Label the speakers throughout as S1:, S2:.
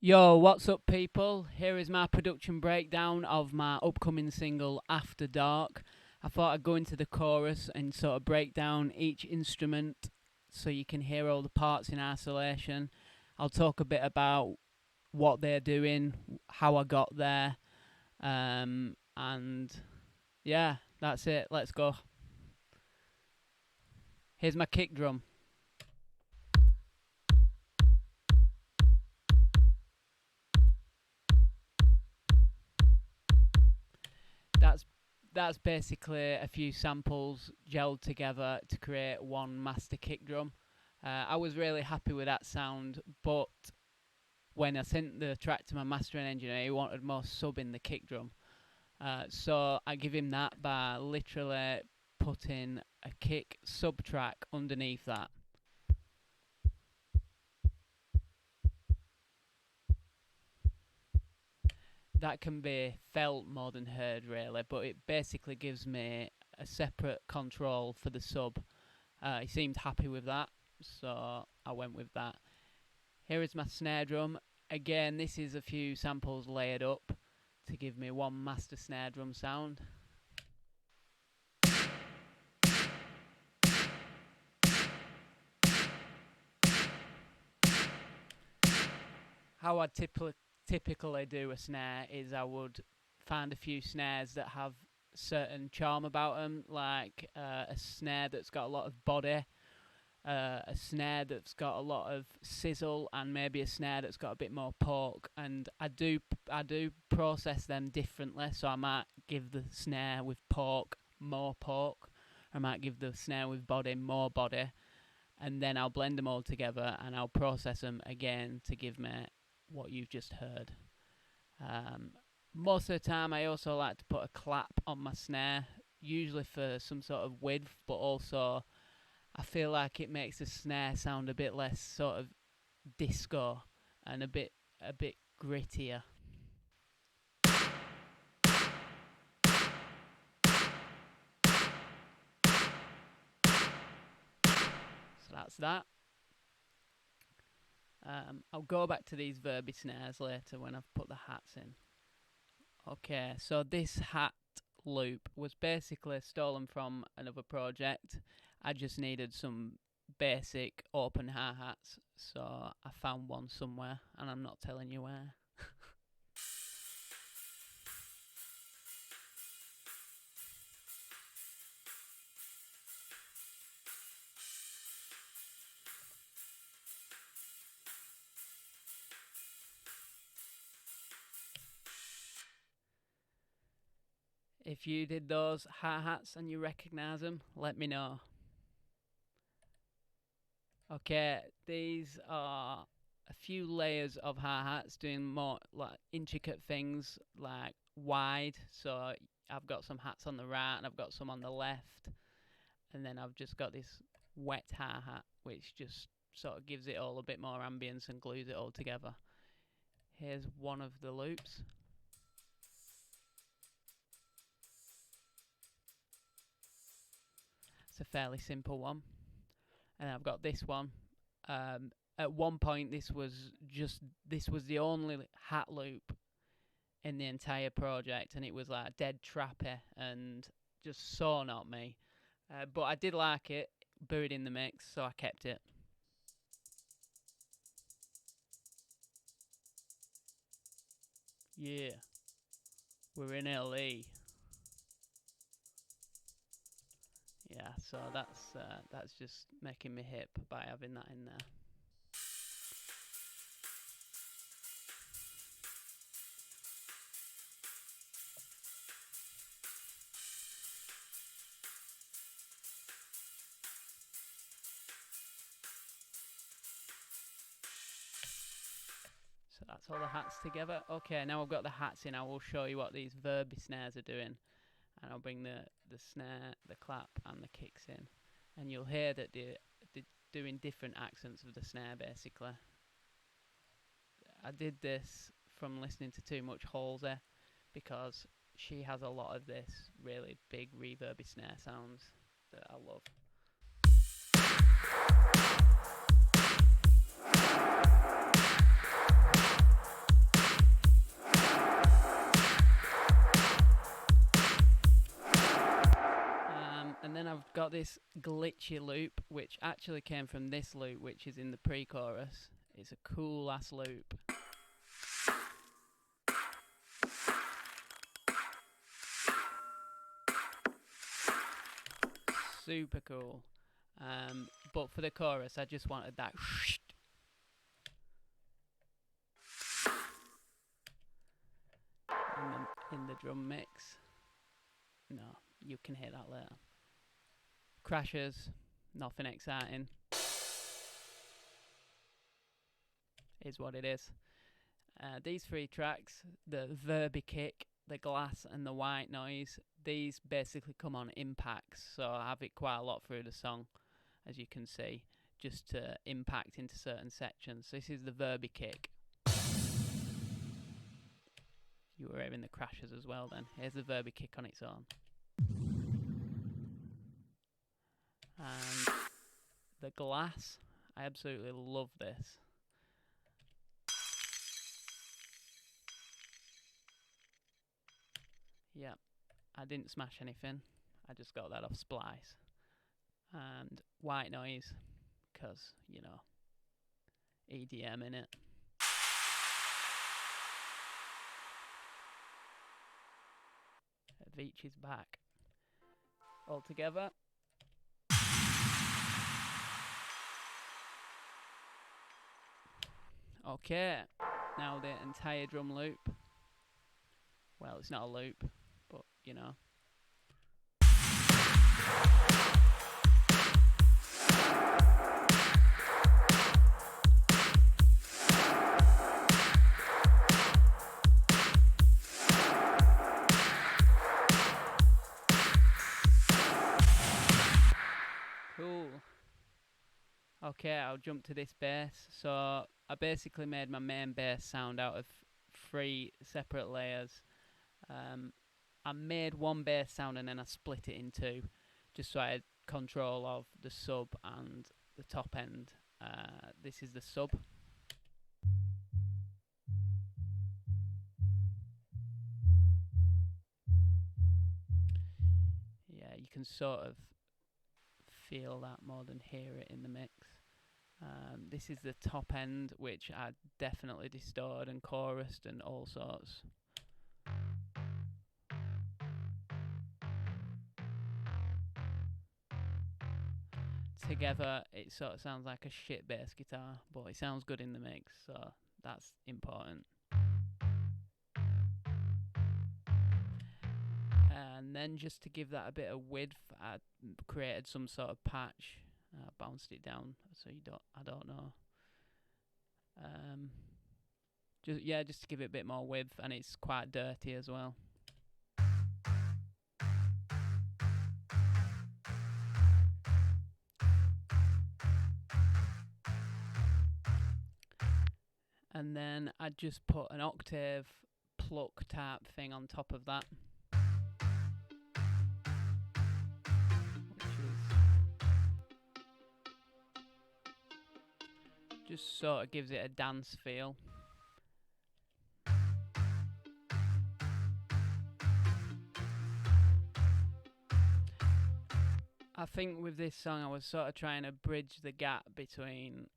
S1: Yo, what's up, people? Here is my production breakdown of my upcoming single, After Dark. I thought I'd go into the chorus and sort of break down each instrument so you can hear all the parts in isolation. I'll talk a bit about what they're doing, how I got there, and yeah, that's it. Let's go. Here's my kick drum. That's that's basically a few samples gelled together to create one master kick drum. I was really happy with that sound, but when I sent the track to my mastering engineer, he wanted more sub in the kick drum. So I give him that by literally putting a kick sub track underneath that. That can be felt more than heard, really, but it basically gives me a separate control for the sub. He seemed happy with that, so I went with that. Here is my snare drum. Again, this is a few samples layered up to give me one master snare drum sound. How I typically do a snare is I would find a few snares that have certain charm about them, like a snare that's got a lot of body, a snare that's got a lot of sizzle, and maybe a snare that's got a bit more pork. And I do process them differently, so I might give the snare with pork more pork, I might give the snare with body more body, and then I'll blend them all together and I'll process them again to give me what you've just heard. Most of the time I also like to put a clap on my snare, usually for some sort of width, but also I feel like it makes the snare sound a bit less sort of disco and a bit grittier. So that's that. I'll go back to these verby snares later when I've put the hats in. Okay, so this hat loop was basically stolen from another project. I just needed some basic open hi-hats, so I found one somewhere, and I'm not telling you where. If you did those hi-hats and you recognise them, let me know. Okay, these are a few layers of hi-hats doing more like intricate things like wide. So I've got some hats on the right and I've got some on the left. And then I've just got this wet hi-hat which just sort of gives it all a bit more ambience and glues it all together. Here's one of the loops. It's a fairly simple one. And I've got this one. At one point this was the only hat loop in the entire project, and it was like dead trappy and just so not me. But I did like it, buried in the mix, so I kept it. Yeah, we're in LA. Yeah, so that's just making me hip by having that in there. So that's all the hats together. Okay, now I've got the hats in, I will show you what these verby snares are doing. And I'll bring the snare, the clap, and the kicks in. And you'll hear that they're doing different accents of the snare, basically. I did this from listening to Too Much Halsey, because she has a lot of this really big reverby snare sounds that I love. this glitchy loop, which actually came from this loop, which is in the pre-chorus. It's a cool ass loop. Super cool. But for the chorus, I just wanted that in the drum mix. No, you can hear that later. Crashes, nothing exciting. Is what it is. These 3 tracks, the Verbi Kick, the Glass and the White Noise, these basically come on impacts, so I have it quite a lot through the song, as you can see, just to impact into certain sections. This is the Verbi Kick. You were hearing the crashes as well then. Here's the Verbi Kick on its own. And the Glass, I absolutely love this. Yep, I didn't smash anything. I just got that off Splice. And White Noise, because, you know, EDM in it. Avicii's back. All together. Okay, now the entire drum loop. Well, it's not a loop, but you know. Cool. Okay, I'll jump to this bass. So I basically made my main bass sound out of 3 separate layers. I made one bass sound and then I split it in 2, just so I had control of the sub and the top end. This is the sub. Yeah, you can sort of feel that more than hear it in the mix. This is the top end, which I definitely distorted and chorused and all sorts. Together, it sort of sounds like a shit bass guitar, but it sounds good in the mix, so that's important. And then just to give that a bit of width, I created some sort of patch, bounced it down, so I don't know. Just to give it a bit more width, and it's quite dirty as well. And then I just put an octave pluck tap thing on top of that. Just sort of gives it a dance feel. I think with this song I was sort of trying to bridge the gap between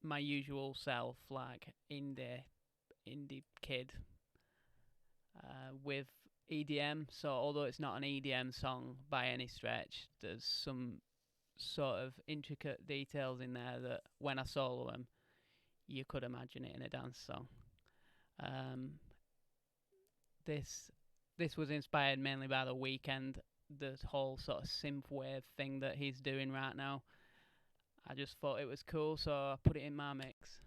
S1: my usual self, like indie kid, with EDM. So although it's not an EDM song by any stretch, there's some sort of intricate details in there that when I solo them, you could imagine it in a dance song. This was inspired mainly by The Weeknd, the whole sort of synthwave thing that he's doing right now. I just thought it was cool, so I put it in my mix.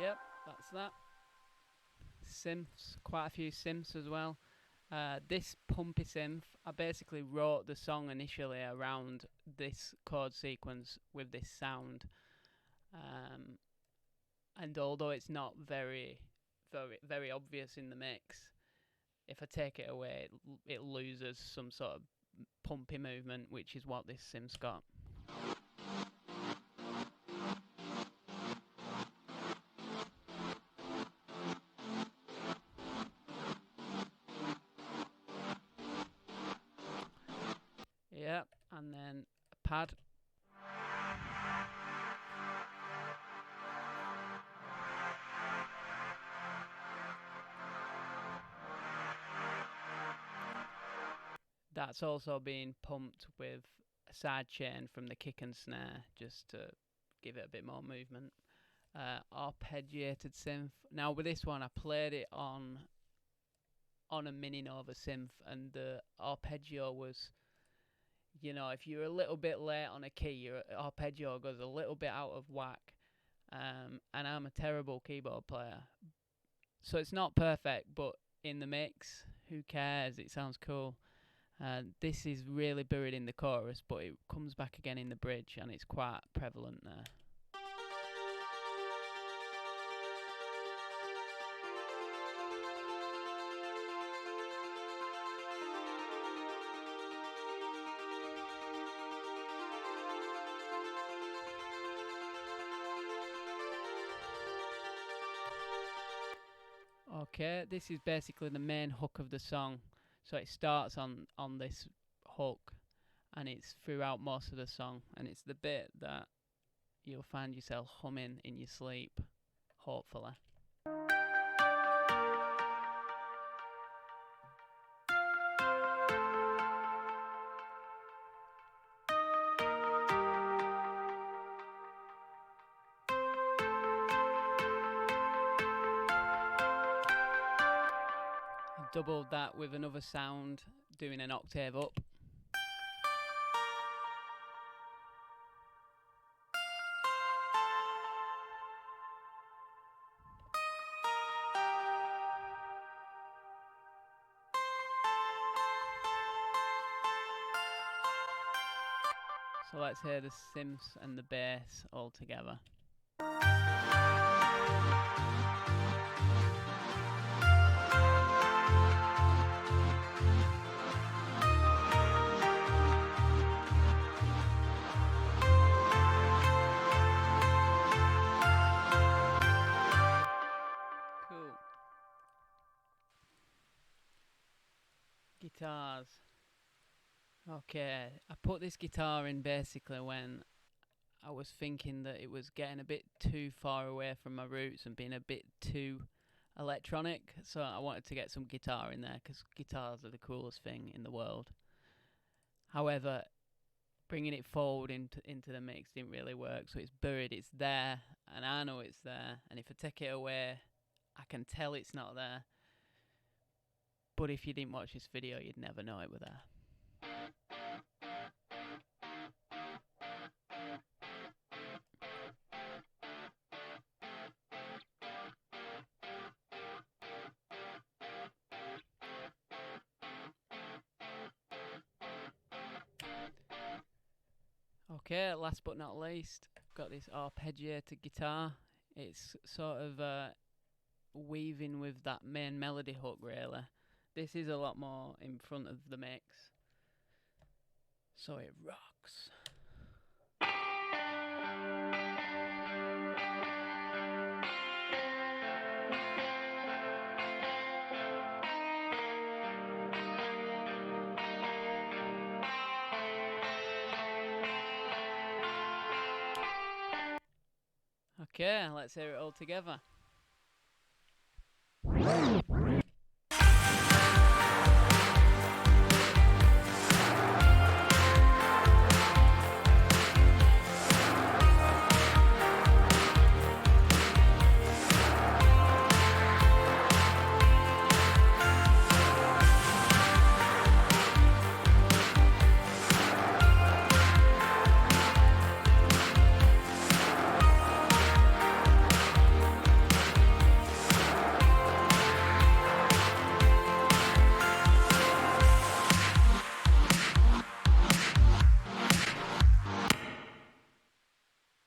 S1: Yep, that's that. Synths, quite a few synths as well. This pumpy synth, I basically wrote the song initially around this chord sequence with this sound. And although it's not very, very, very obvious in the mix, if I take it away, it loses some sort of pumpy movement, which is what this synth's got. Yep, and then a pad. That's also being pumped with a side chain from the kick and snare, just to give it a bit more movement. Arpeggiated synth. Now with this one, I played it on a Mini Nova synth, and the arpeggio was, you know, if you're a little bit late on a key, your arpeggio goes a little bit out of whack. And I'm a terrible keyboard player, so it's not perfect, but in the mix, who cares? It sounds cool. This is really buried in the chorus, but it comes back again in the bridge, and it's quite prevalent there. Okay, this is basically the main hook of the song. So it starts on this hook, and it's throughout most of the song, and it's the bit that you'll find yourself humming in your sleep, hopefully. Doubled that with another sound doing an octave up. So let's hear the synths and the bass all together. Guitars. Okay, I put this guitar in basically when I was thinking that it was getting a bit too far away from my roots and being a bit too electronic, so I wanted to get some guitar in there because guitars are the coolest thing in the world. However, bringing it forward into the mix didn't really work, so it's buried, it's there, and I know it's there, and if I take it away, I can tell it's not there. But if you didn't watch this video, you'd never know it were there. Okay, last but not least, I've got this arpeggiated guitar. It's sort of weaving with that main melody hook, really. This is a lot more in front of the mix, so it rocks. Okay, let's hear it all together.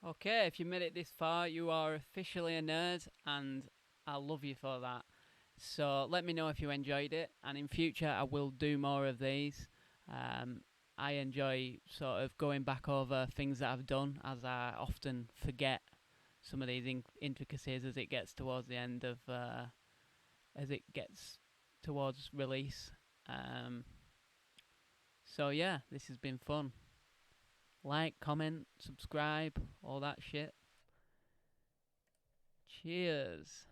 S1: Okay, if you made it this far, you are officially a nerd, and I love you for that. So let me know if you enjoyed it, and in future I will do more of these. I enjoy sort of going back over things that I've done, as I often forget some of these intricacies as it gets towards the end of as it gets towards release. Um, so yeah, this has been fun. Like, comment, subscribe, all that shit. Cheers.